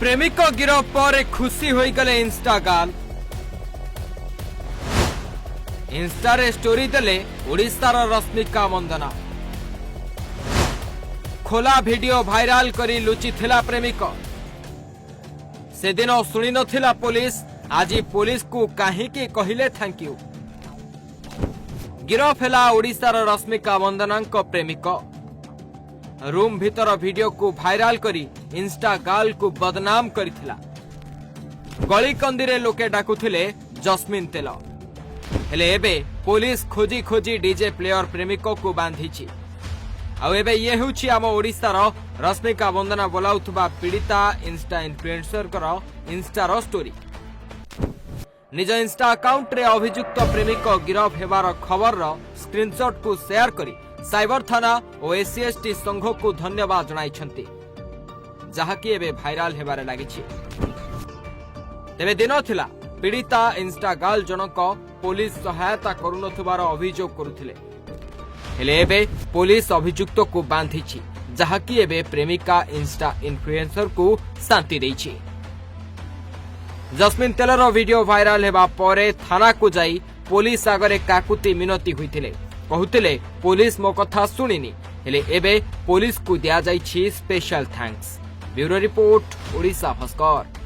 प्रेमिक गिरफ पर खुशी हो गले इंस्टा गाल। इंस्टा रे स्टोरी देले ओडिशार रश्मिका मंदना। खोला वीडियो भाइराल करी लुचि थिला प्रेमिक। से दिन सुनी नथिला पुलिस, आज पुलिस को काहीकि कहिले थैंक यू। गिरफ हैला ओडिशार रश्मिका मंदनांक प्रेमिक। रूम भीतर वीडियो को भाइराल करी इंस्टा गाल को बदनाम करिथिला। गली कंदीरे लोके डाकुथिले जस्मिन तेल। हेले एबे पुलिस खोजी खोजी डीजे प्लेयर प्रेमिक को बांधिछि। आउ एबे ये होछि आम ओडिशार रश्मिका मंदना बोलाउथबा पीड़िता इंस्टा इन्फ्लुएंसर कर इंस्टार स्टोरी। निज इंस्टा अकाउंट रे अभियुक्त प्रेमिक गिरफ हेबार खबर स्क्रीनशॉट को शेयर करी साइबर थाना और एससीएसटी संघ को धन्यवाद जणाइछंती, जहाकी एबे भाइराल हेबारे लागिछि। तेबे दिन थिला पीड़िता इंस्टा गाल जनक पुलिस सहायता करुनथुबार अभियोग करुथिले। हेले एबे पुलिस अभियुक्त को बांधिछि, जहाकी एबे प्रेमिका इंस्टा इन्फ्लुएंसर को शांति देछि। जस्मिन तेलर वीडियो भाइराल हेबा परे थाना को जाई पुलिस आगरे काकुति मिनती होइथिले। कहूतिले पुलिस मो कथा सुनिनी, हेले एबे पुलिस को दिया जाइछि special thanks. Bureau report, Odisha Bhaskar.